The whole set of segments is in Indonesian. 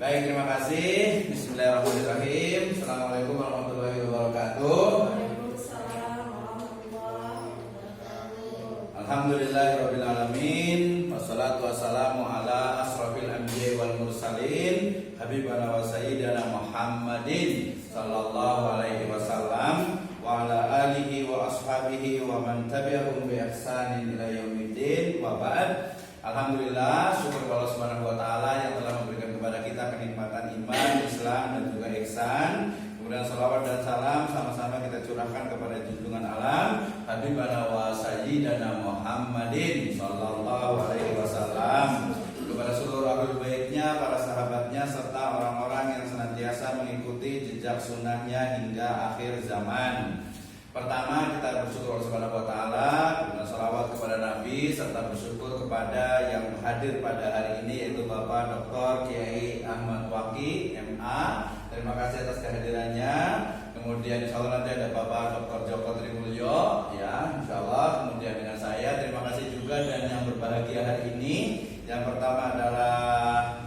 Baik, terima kasih. Bismillahirrahmanirrahim. Assalamualaikum warahmatullahi wabarakatuh. Waalaikumsalam warahmatullahi wabarakatuh. Alhamdulillahirabbil alamin. Wassalatu wassalamu ala asrofil anbiya'i wal mursalin habibana wa sayyidina Muhammadin sallallahu alaihi wasallam wa ala alihi wa ashabihi wa man tabi'ahum bi ihsanin ila yaumiddin wa ba'd. Alhamdulillah, syukur Allah Subhanahu wa taala yang telah memberikan kepada kita kenikmatan iman, Islam dan juga ihsan. Kemudian salawat dan salam sama-sama kita curahkan kepada junjungan alam habibana wa sayyidina Muhammadin sallallahu alaihi wasallam, kepada seluruh ahlul baitnya, para sahabatnya serta orang-orang yang senantiasa mengikuti jejak sunnahnya hingga akhir zaman. Pertama, kita bersyukur Subhanahu wa taala, kemudian salawat kepada Nabi serta bersyukur kepada yang hadir pada hari ini yaitu Bapak Dr. Kiai Ahmad Waki MA. Terima kasih atas kehadirannya. Kemudian insya Allah nanti ada Bapak Dr. Joko Trimulyo, ya, insya Allah. Kemudian dengan saya, terima kasih juga dan yang berbahagia hari ini. Yang pertama adalah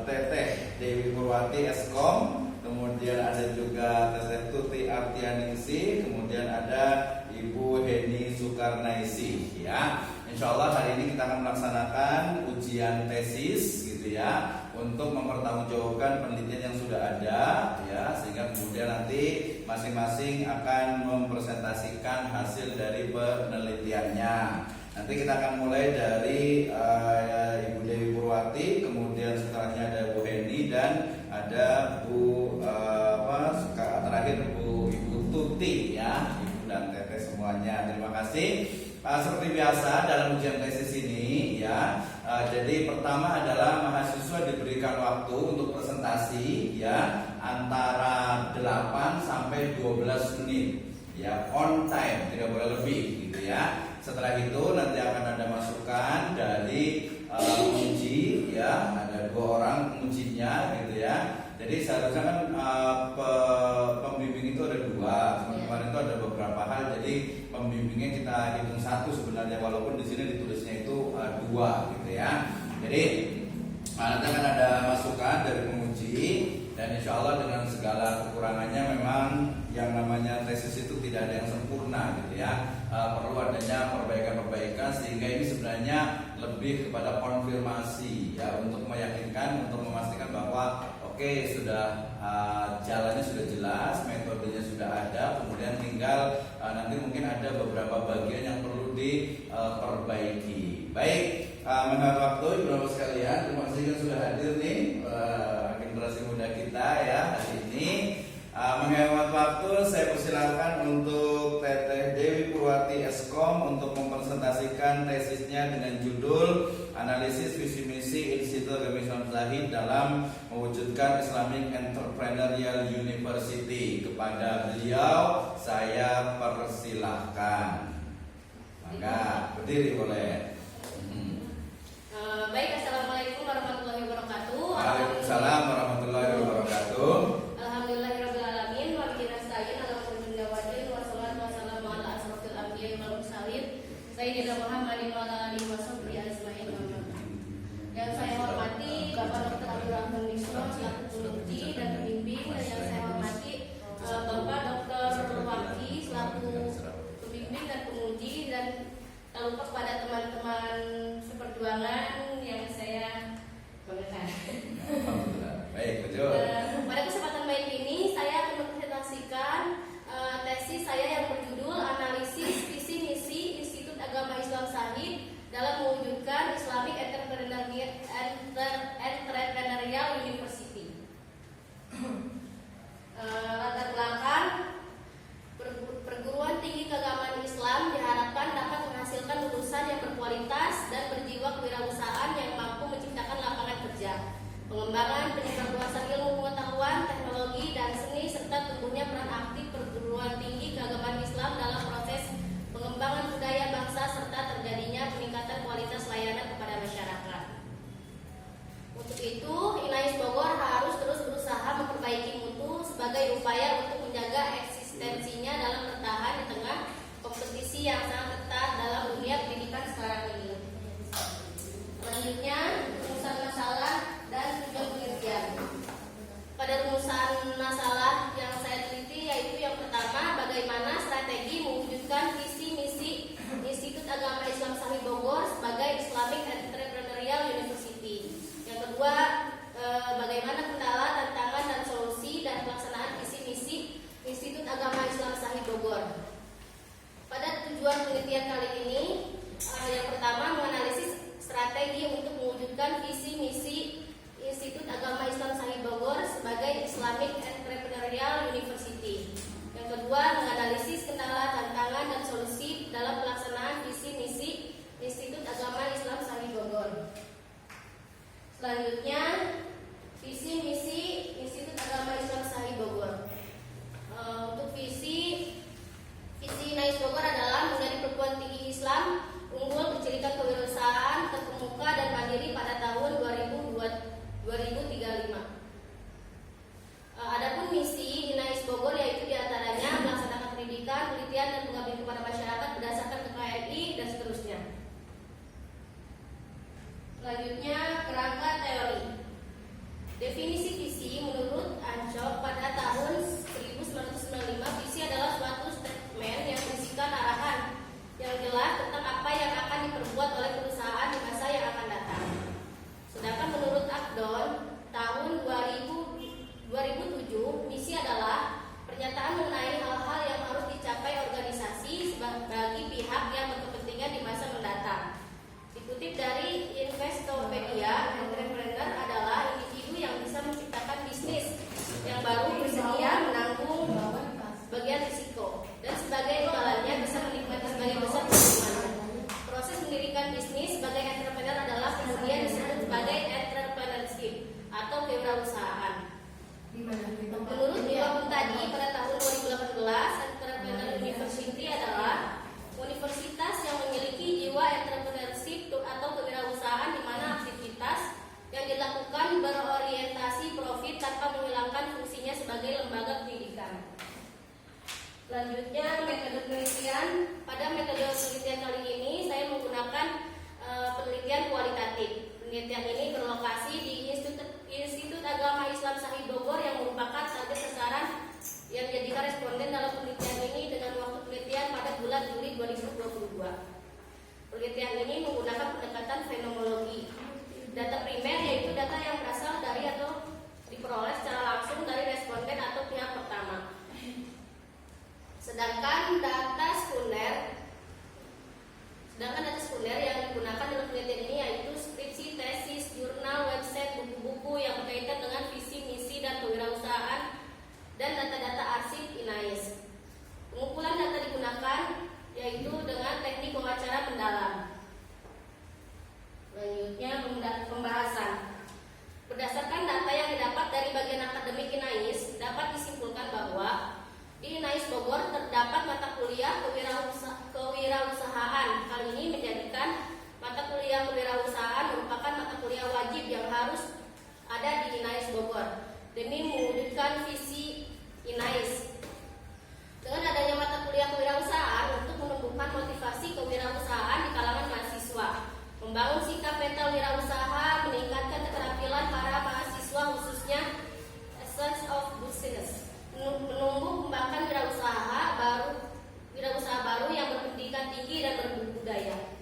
Teteh Dewi Purwati Eskom. Kemudian ada juga Teteh Tuti Artianingsi, kemudian ada Ibu Heni Sukarnaisi, ya. Insya Allah hari ini kita akan melaksanakan ujian tesis, gitu ya, untuk mempertanggungjawabkan penelitian yang sudah ada, ya, sehingga kemudian nanti masing-masing akan mempresentasikan hasil dari penelitiannya. Nanti kita akan mulai dari Ibu Dewi Purwati, kemudian setelahnya ada Bu Heni dan ada terakhir Ibu Tuti, ya, Ibu dan Teteh semuanya. Terima kasih. Seperti biasa dalam ujian tesis ini, ya, jadi pertama adalah mahasiswa diberikan waktu untuk presentasi, ya, antara 8 sampai 12 menit, ya, on time, tidak boleh lebih, gitu ya. Setelah itu nanti akan ada masukan dari penguji, ya, ada 2 orang pengujinya, gitu ya. Jadi seharusnya kan pembimbing itu ada 2. Kemarin itu ada beberapa hal, jadi pembimbingnya kita hitung 1 sebenarnya, walaupun di sini ditulisnya itu 2, gitu ya. Jadi nanti akan ada masukan dari penguji, dan insya Allah dengan segala kekurangannya, memang yang namanya tesis itu tidak ada yang sempurna, gitu ya. Perlu adanya perbaikan-perbaikan, sehingga ini sebenarnya lebih kepada konfirmasi, ya, untuk meyakinkan, untuk memastikan bahwa oke, sudah jalannya sudah jelas, metodenya sudah ada, kemudian tinggal nanti mungkin ada beberapa bagian yang perlu diperbaiki. Baik, menghemat waktu, ibu-ibu sekalian, terima kasih yang sudah hadir nih, generasi muda kita, ya, hari ini. Menghemat waktu, saya persilakan untuk Teteh Dewi Purwati Eskom untuk mempresentasikan tesisnya dengan judul Analisis Visi Misi Institut Agama Islam Zahid dalam mewujudkan Islamic Entrepreneurial University. Kepada beliau saya persilahkan. Maka berdiri boleh. Baik, assalamualaikum warahmatullahi wabarakatuh. Waalaikumsalam warahmatullahi wabarakatuh. Alhamdulillahirabbil alamin wa bihi nasta'in ala kulli wadin wa salatu wassalamu ala asrofil anbiya'i wal mursalin sayyidina Muhammadin wa ala alihi washabbihi ajmain. Yang saya hormati Bapak Dr. Abdul Rahman Misro selaku penguji dan pembimbing, dan yang saya hormati Bapak Dr. Waki selaku pembimbing dan penguji, dan tak lupa kepada teman-teman seperjuangan yang saya banggakan. Baik, betul. Pada kesempatan baik ini saya akan mempresentasikan tesis saya yang berjudul Analisis Visi Misi Institut Agama Islam Zahid dalam mewujudkan Islamic Entrepreneurial University. Latar belakang, perguruan tinggi keagamaan Islam diharapkan dapat menghasilkan lulusan yang berkualitas dan berjiwa kewirausahaan yang mampu menciptakan lapangan kerja, pengembangan penyebarluasan ilmu pengetahuan penelitian kali ini yang pertama menganalisis strategi untuk mewujudkan visi misi Institut Agama Islam Sahih Bogor sebagai Islamic Entrepreneurial University. Yang kedua, menganalisis kendala, tantangan, dan solusi dalam pelaksanaan visi misi Institut Agama Islam Sahih Bogor. Selanjutnya, visi misi Institut Agama Islam Sahih Bogor. Untuk visi INAIS Bogor adalah menjadi perguruan tinggi Islam unggul bercirikan kewirausahaan, terkemuka dan mandiri pada tahun 2035. Adapun misi INAIS Bogor yaitu diantaranya melaksanakan pendidikan, penelitian dan pengabdian kepada masyarakat berdasarkan KKRI dan seterusnya. Selanjutnya, kerangka teori. Definisi visi menurut Ancok pada tahun 1995, visi adalah suatu statement yang berisikan arahan yang jelas tentang apa yang akan diperbuat oleh perusahaan di masa yang akan datang. Sedangkan menurut Akdon tahun 2007, misi adalah pernyataan mengenai hal-hal yang harus dicapai organisasi bagi pihak yang berkepentingan di masa mendatang. Dikutip dari Investopedia, entrepreneur adalah individu yang bisa menciptakan bisnis yang baru bersedia menanggung bagian risiko dan sebagai imbalannya bisa menikmati sebagian besar keuntungannya. Proses mendirikan bisnis sebagai entrepreneur adalah kemudian disebut sebagai entrepreneurship atau kewirausahaan. Menurut Dewan tadi pada tahun 2018, Entrepreneur University adalah universitas yang memiliki jiwa entrepreneurship atau kewirausahaan di mana aktivitas yang dilakukan berorientasi profit tanpa menghilangkan fungsinya sebagai lembaga pendidikan. Selanjutnya, metode penelitian. Pada metode penelitian kali ini saya menggunakan penelitian kualitatif. Penelitian ini berlokasi di Institut Agama Islam Sahih Bogor yang merupakan target sasaran yang menjadi responden dalam penelitian ini dengan waktu penelitian pada bulan Juli 2022. Penelitian ini menggunakan pendekatan fenomenologi. Data primer yaitu data yang berasal dari atau diperoleh secara langsung dari responden atau pihak pertama. Sedangkan data sekunder yang digunakan dalam penelitian ini yaitu skripsi, tesis, jurnal, website, buku-buku yang berkaitan dengan visi, misi, dan kewirausahaan dan data-data arsip INAIS. Pengumpulan data digunakan yaitu dengan teknik wawancara mendalam. Selanjutnya, pembahasan. Berdasarkan data yang didapat dari bagian akademik INAIS, dapat disimpulkan bahwa di INAIS Bogor terdapat mata kuliah kewirausahaan. Hal ini menjadikan mata kuliah kewirausahaan merupakan mata kuliah wajib yang harus ada di INAIS Bogor demi mewujudkan visi INAIS. Dengan adanya mata kuliah kewirausahaan untuk menumbuhkan motivasi kewirausahaan di kalangan mahasiswa, membangun sikap mental wirausaha, meningkatkan keterampilan para mahasiswa khususnya essence of business, menumbuh kembangkan wirausaha baru yang berpendidikan tinggi dan berbudaya.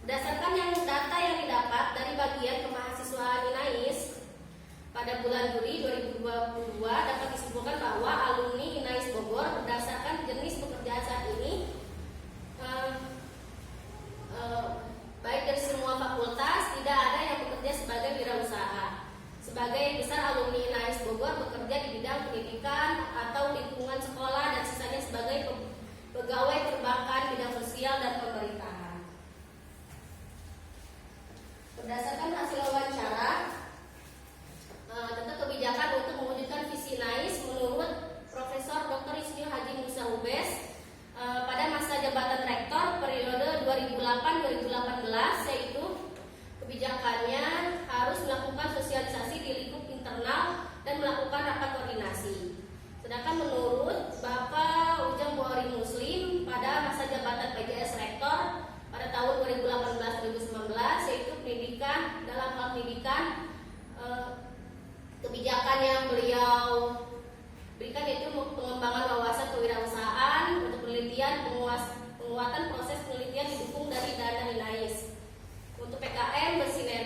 Berdasarkan data yang didapat dari bagian kemahasiswaan INAIS pada bulan Juli 2022 dapat disimpulkan bahwa alumni INAIS Bogor berdasarkan jenis pekerjaan saat ini baik dari semua fakultas tidak ada yang bekerja sebagai wirausaha. Sebagai besar alumni INAIS Bogor bekerja di bidang pendidikan atau lingkungan sekolah dan sisanya sebagai pegawai perbankan, bidang sosial dan pemerintahan. Berdasarkan hasil wawancara tentang kebijakan untuk mewujudkan visi INAIS menurut Profesor Dr. Ismail Haji Musa Ubes pada masa jabatan rektor periode 2008-2018, yaitu kebijakannya harus melakukan sosialisasi di lingkup internal dan melakukan rapat koordinasi. Sedangkan menurut Bapak Ujang Buhari Muslim pada masa jabatan PJS rektor pada tahun 2018-2019, yaitu pendidikan, dalam hal pendidikan, kebijakan yang beliau berikan yaitu pengembangan wawasan kewirausahaan untuk penelitian, penguatan proses penelitian didukung dari dana INAIS. Untuk PKM bersinergi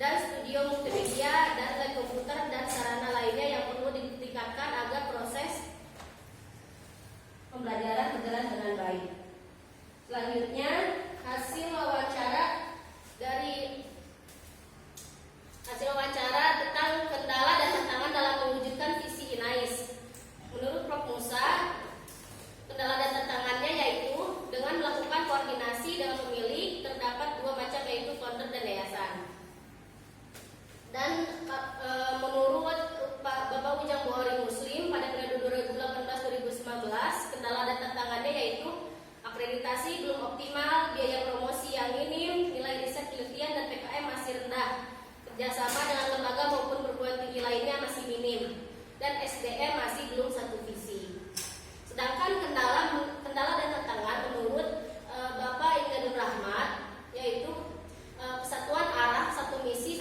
dan studio multimedia dan lab komputer dan sarana lainnya yang perlu ditingkatkan agar proses pembelajaran berjalan dengan baik. Selanjutnya, hasil wawancara tentang kendala dan tantangan dalam mewujudkan visi INAIS. Menurut Prof. Musa, kendala dan tantangannya yaitu dengan melakukan koordinasi dengan pemilik terdapat dua macam, yaitu founder dan yayasan. Dan menurut Bapak Ujang Bukhari Muslim pada periode 2018-2019, kendala dan tantangannya yaitu akreditasi belum optimal, biaya promosi yang minim, nilai riset penelitian dan PKM masih rendah, kerjasama dengan lembaga maupun perguruan tinggi lainnya masih minim, dan SDM masih belum satu visi. Sedangkan kendala dan tantangan menurut Bapak Ingadul Rahmat yaitu kesatuan arah, satu misi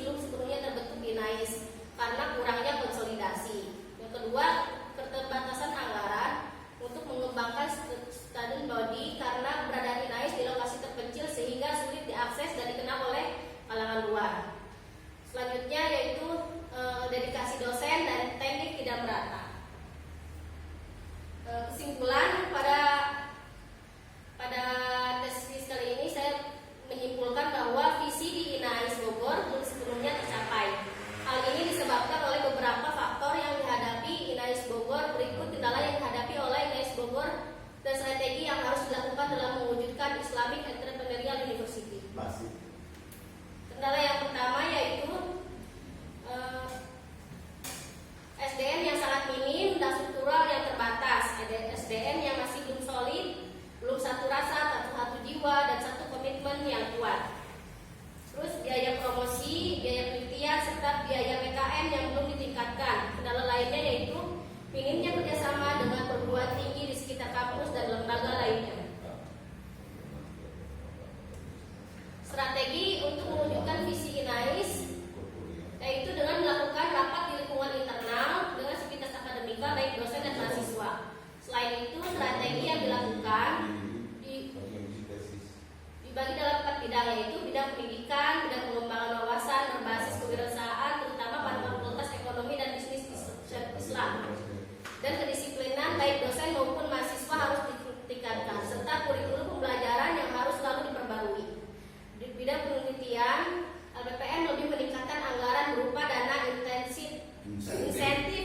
belum sepenuhnya terbentuk di INAIS karena kurangnya konsolidasi. Yang kedua, keterbatasan anggaran untuk mengembangkan student body karena keberadaan INAIS di lokasi terpencil sehingga sulit diakses dan dikenal oleh kalangan luar. Selanjutnya yaitu dedikasi dosen dan teknik tidak merata. Kesimpulan pada tesis kali ini saya menyimpulkan bahwa visi di INAIS Bogor belum sepenuhnya tercapai. Hal ini disebabkan oleh beberapa faktor yang dihadapi INAIS Bogor. Berikut kendala yang dihadapi oleh INAIS Bogor dan strategi yang harus dilakukan dalam mewujudkan Islamic Entrepreneurial University. Kendala yang pertama yaitu SDM yang sangat minim dan struktural yang terbatas. Ada SDM yang masih belum solid, belum satu rasa, satu jiwa, dan satu komitmen yang kuat. Terus biaya promosi, biaya penelitian, serta biaya PKM yang belum ditingkatkan. Kendala lainnya yaitu minimnya kerjasama dengan perguruan tinggi di sekitar kampus dan lembaga lainnya. Strategi untuk mewujudkan visi INAIS yaitu dengan melakukan rapat di lingkungan internal dengan sivitas akademika baik dosen dan mahasiswa. Selain itu, strategi yang dilakukan dibagi dalam 4 bidang, yaitu bidang pendidikan, bidang pengembangan wawasan berbasis kewirausahaan terutama pada fakultas ekonomi dan bisnis Islam, dan kedisiplinan baik dosen maupun mahasiswa harus ditingkatkan, serta kurikulum pembelajaran yang harus selalu diperbarui. Di bidang penelitian, LPPM lebih meningkatkan anggaran berupa dana insentif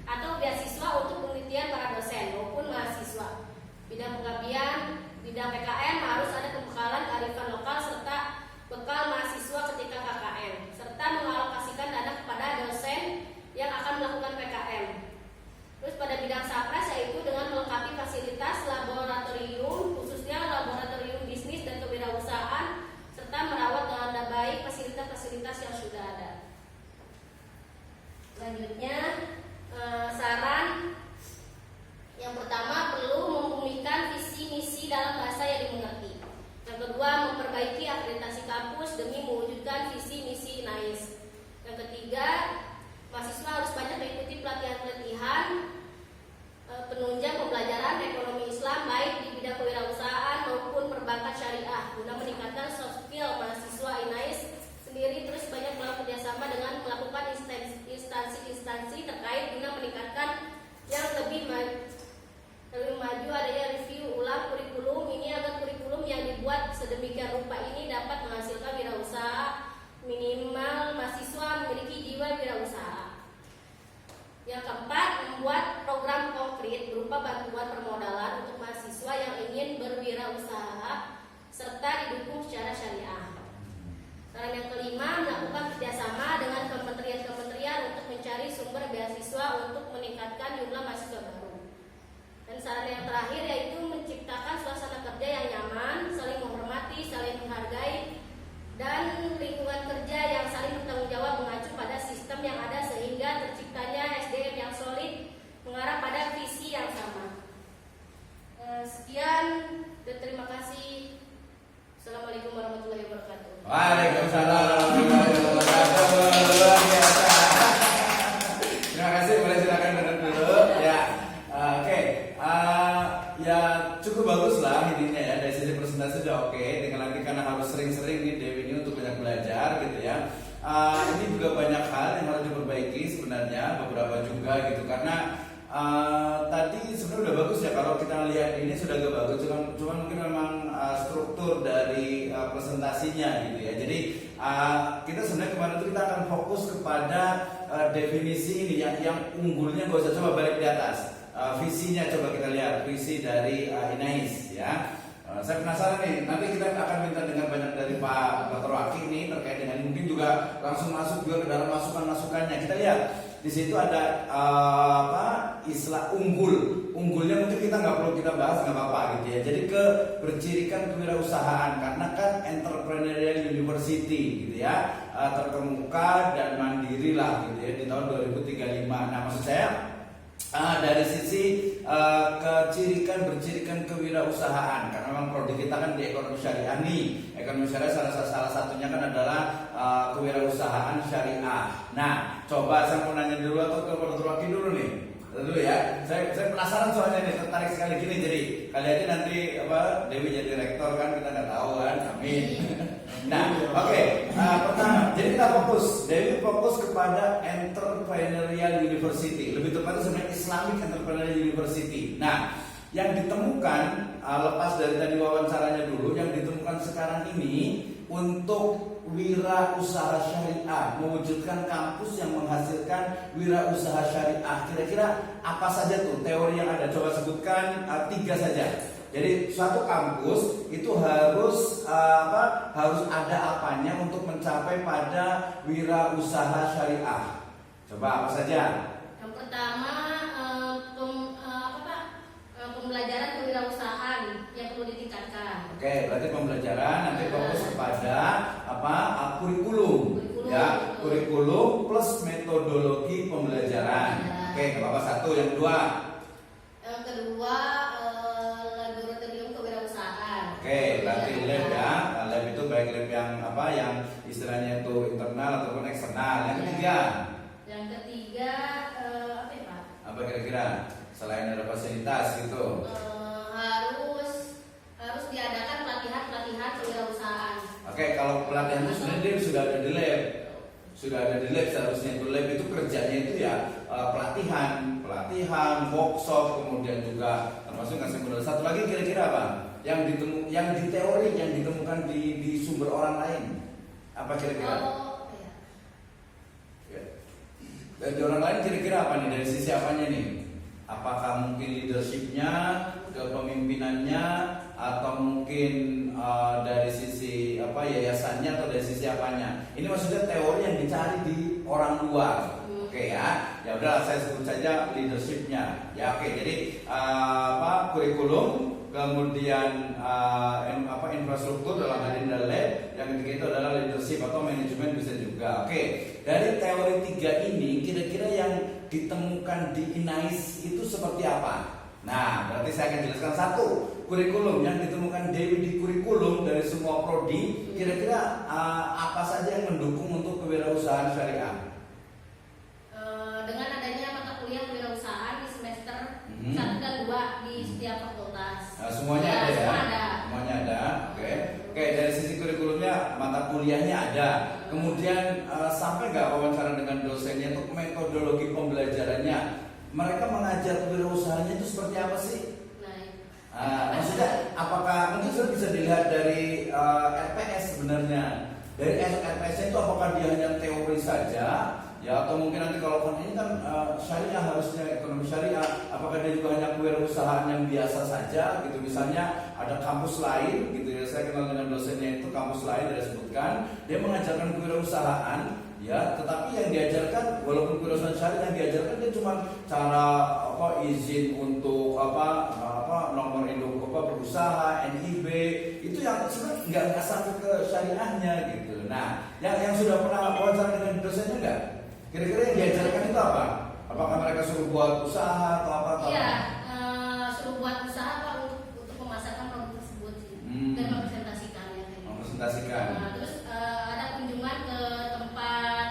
atau beasiswa untuk penelitian para dosen maupun mahasiswa. Bidang pengabdian, bidang PKM harus ada pembekalan kearifan lokal serta bekal mahasiswa ketika KKN, serta mengalokasikan dana kepada dosen yang akan melakukan PKM. Terus pada bidang sapras yaitu dengan melengkapi fasilitas laboratorium, khususnya laboratorium bisnis dan kewirausahaan, serta merawat dengan baik fasilitas-fasilitas yang sudah ada. Selanjutnya, saran yang pertama, perlu membumikan visi misi dalam bahasa yang dimengerti. Yang kedua, memperbaiki akreditasi kampus demi mewujudkan visi misi INAIS. Yang ketiga, mahasiswa harus banyak mengikuti pelatihan-pelatihan penunjang pembelajaran ekonomi Islam baik di bidang kewirausahaan maupun perbankan syariah guna meningkatkan soft skill mahasiswa INAIS sendiri. Terus banyak melakukan kerjasama dengan melakukan instansi-instansi terkait guna meningkatkan yang lebih maju adanya review ulang kurikulum ini agar kurikulum yang dibuat sedemikian rupa ini dapat menghasilkan wirausaha, minimal mahasiswa memiliki jiwa wirausaha. Yang keempat, membuat program konkret berupa bantuan permodalan untuk mahasiswa yang ingin berwirausaha serta didukung secara syariah. Saran yang kelima, melakukan kerjasama dengan kementerian-kementerian untuk mencari sumber beasiswa untuk meningkatkan jumlah mahasiswa baru. Dan saran yang terakhir yaitu menciptakan suasana kerja yang nyaman, saling menghormati, saling menghargai, dan lingkungan kerja yang saling bertanggung jawab mengacu pada sistem yang ada sehingga terciptanya SDM yang solid mengarah pada visi yang sama. Sekian dan terima kasih. Assalamualaikum warahmatullahi wabarakatuh. Waalaikumsalam warahmatullahi wabarakatuh. Luar biasa. Terima kasih. Boleh silakan duduk dulu. Ya, oke. Ya ini sudah agak bagus, cuman mungkin memang struktur dari presentasinya gitu ya. Jadi kita sebenarnya kemarin itu kita akan fokus kepada definisi ini yang unggulnya nggak usah coba balik di atas. Visinya coba kita lihat, visi dari INAIS ya. Saya penasaran nih, nanti kita akan minta dengar banyak dari Pak Dr. Waki ini terkait dengan ini. Mungkin juga langsung masuk juga ke dalam masukan-masukannya. Kita lihat di situ ada istilah unggul. Unggulnya mungkin kita nggak perlu kita bahas, nggak apa-apa gitu ya. Jadi bercirikan kewirausahaan, karena kan entrepreneurial university gitu ya, terkemuka dan mandiri lah gitu ya di tahun 2035. Nah maksud saya dari sisi bercirikan kewirausahaan, karena memang prodi kita kan di ekonomi syariah nih. Ekonomi syariah salah satunya kan adalah kewirausahaan syariah. Nah, coba saya mau nanya dulu atau ke Dr. Waki dulu nih. Dulu ya, saya penasaran soalnya nih, tertarik sekali gini. Jadi kali aja nanti Dewi jadi rektor kan, kita nggak tahu kan, amin. Nah, oke. Pertama, jadi kita fokus. Dewi fokus kepada entrepreneurial university, lebih tepatnya sebenarnya Islamic Entrepreneurial University. Nah, yang ditemukan lepas dari tadi wawancaranya dulu, yang ditemukan sekarang ini untuk wirausaha syariah, mewujudkan kampus yang menghasilkan wirausaha syariah. Kira-kira apa saja tuh teori yang ada? Coba sebutkan 3 saja. Jadi suatu kampus itu harus ada apanya untuk mencapai pada wirausaha syariah. Coba apa saja? Yang pertama pembelajaran kewirausahaan yang perlu ditingkatkan. Oke, berarti pembelajaran nanti fokus kepada kurikulum. Ya, kurikulum plus metodologi pembelajaran. Oke, nggak apa-apa. 1, yang kedua. Yang kedua laboratorium kewirausahaan. Oke, berarti lab ya. Lab itu baik lab yang istilahnya itu internal ataupun eksternal. Yang ketiga. Yang ketiga apa ya Pak? Apa kira-kira? Selain ada fasilitas gitu. Harus diadakan pelatihan kewirausahaan. Oke, kalau pelatihan itu sebenarnya dia sudah ada di lab. Sudah ada di lab seharusnya. Itu lab itu kerjanya itu ya pelatihan, workshop, kemudian juga termasuk ngasih modal. Satu lagi kira-kira apa? Yang di teori yang ditemukan di sumber orang lain. Apa kira-kira? Dari orang lain kira-kira apa nih? Dari sisi apanya nih? Apakah mungkin leadershipnya, kepemimpinannya, atau mungkin dari sisi yayasannya, atau dari sisi apanya? Ini maksudnya teori yang dicari di orang luar. Oke ya. Ya udah saya sebut saja leadershipnya. Ya oke. Jadi kurikulum, kemudian infrastruktur dalam hal ini adalah lab, yang ketiga itu adalah leadership atau manajemen bisa juga. Oke, dari teori 3 ini kira-kira yang ditemukan di INAIS itu seperti apa? Nah, berarti saya akan jelaskan 1, kurikulum yang ditemukan Dewi di kurikulum dari semua prodi, kira-kira apa saja yang mendukung untuk kewirausahaan syariah? Dengan adanya mata kuliah kewirausahaan di semester 1 dan 2 di setiap fakultas. Semuanya ada ya? Semuanya ada. Oke, dari sisi kurikulumnya mata kuliahnya ada. Kemudian sampai nggak wawancara dengan dosennya untuk metodologi pembelajarannya? Mereka mengajar kewirausahaannya itu seperti apa sih? Maksudnya apakah mungkin sudah bisa dilihat dari RPS sebenarnya? Dari RPS itu apakah dia hanya teori saja? Ya, atau mungkin nanti kalau ini kan syariah, harusnya ekonomi syariah, apakah dia juga hanya kewirausahaan yang biasa saja gitu? Misalnya ada kampus lain gitu ya, saya kenal dengan dosennya itu, kampus lain dia sebutkan dia mengajarkan kewirausahaan ya, tetapi yang diajarkan walaupun kewirausahaan syariah, yang diajarkan dia cuma cara izin untuk nomor induk berusaha, NIB, itu yang sebenarnya nggak sampai ke syariahnya gitu. Nah, yang sudah pernah wawancara dengan dosennya nggak? Kira-kira yang diajarkan itu apa? Apakah mereka suruh buat usaha atau apa? Iya, suruh buat usaha Pak untuk memasarkan produk tersebut dan mempresentasikannya. Mempresentasikan. Terus ada kunjungan ke tempat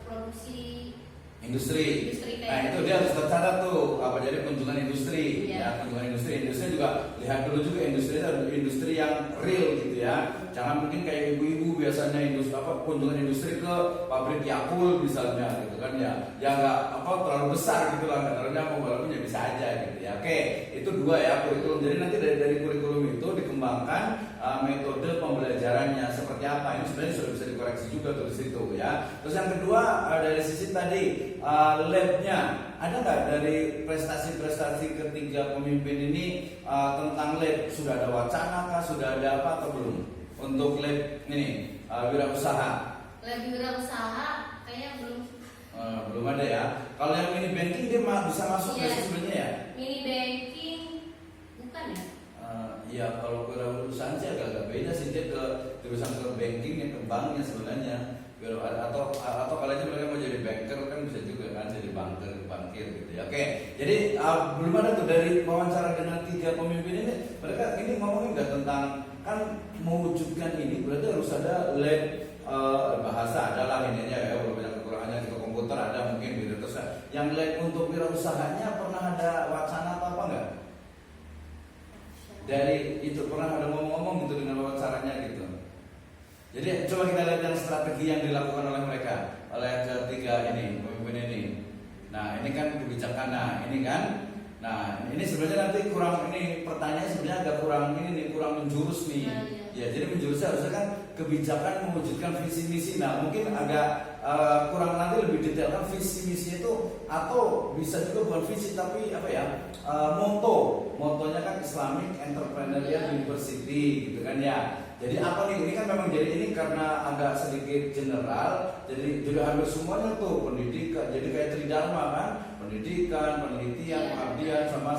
produksi industri. Nah itu dia harus tercatat tuh jadi kunjungan industri. Ya, kunjungan industri juga lihat dulu juga industri itu industri yang real gitu ya. Jangan mungkin kayak ibu-ibu biasanya kunjungan industri ke pabrik Yakult misalnya gitu kan ya. Ya nggak terlalu besar gitu lah, nggak terlalu nyambung, walaupun ya bisa aja gitu ya. Oke, itu 2 ya kurikulum. Jadi nanti dari kurikulum itu dikembangkan metode pembelajarannya seperti apa. Ini sebenarnya sudah bisa dikoreksi juga tuh di situ ya. Terus yang kedua dari sisi tadi labnya, ada nggak dari prestasi-prestasi ketiga pemimpin ini tentang lab? Sudah ada wacana kah? Sudah ada apa atau belum untuk lab ini wirausaha? Lab wirausaha kayaknya belum. Belum ada ya. Kalau yang mini banking dia bisa masuk Iya. sebenarnya ya. Mini banking bukan ya? Iya, kalau kewirausahaan sih agak beda sih, dia ke jurusan ke banking ya, ke banknya sebenarnya. Atau kalau aja mereka mau jadi banker kan bisa juga kan, jadi bankir gitu ya. Oke, jadi belum ada tuh dari wawancara dengan 3 pemimpin ini, mereka ini ngomongin nggak tentang kan mewujudkan ini berarti harus ada lab bahasa adalah ininya ya, walaupun banyak kekurangannya juga komputer ada mungkin gitu. Terus yang lab untuk wirausahanya pernah ada wacana atau apa enggak? Dari itu pernah ada ngomong-ngomong gitu dengan wawancaranya gitu. Jadi coba kita lihat yang strategi yang dilakukan oleh mereka, oleh ketiga ini pemimpin ini. Nah ini kan kebijakan, nah ini kan, nah ini sebenarnya nanti kurang, ini pertanyaannya sebenarnya agak kurang ini nih, kurang menjurus nih. Ya jadi menjurusnya harusnya kan kebijakan mewujudkan visi misi. Nah mungkin agak kurang, nanti lebih detailkan visi misi itu, atau bisa juga bukan visi tapi apa ya, motonya kan Islamic Entrepreneurial University gitu kan ya. Jadi apa nih, ini kan memang jadi ini karena agak sedikit general, jadi hampir semuanya tuh pendidikan, jadi kayak tridharma kan, pendidikan, penelitian, pengabdian sama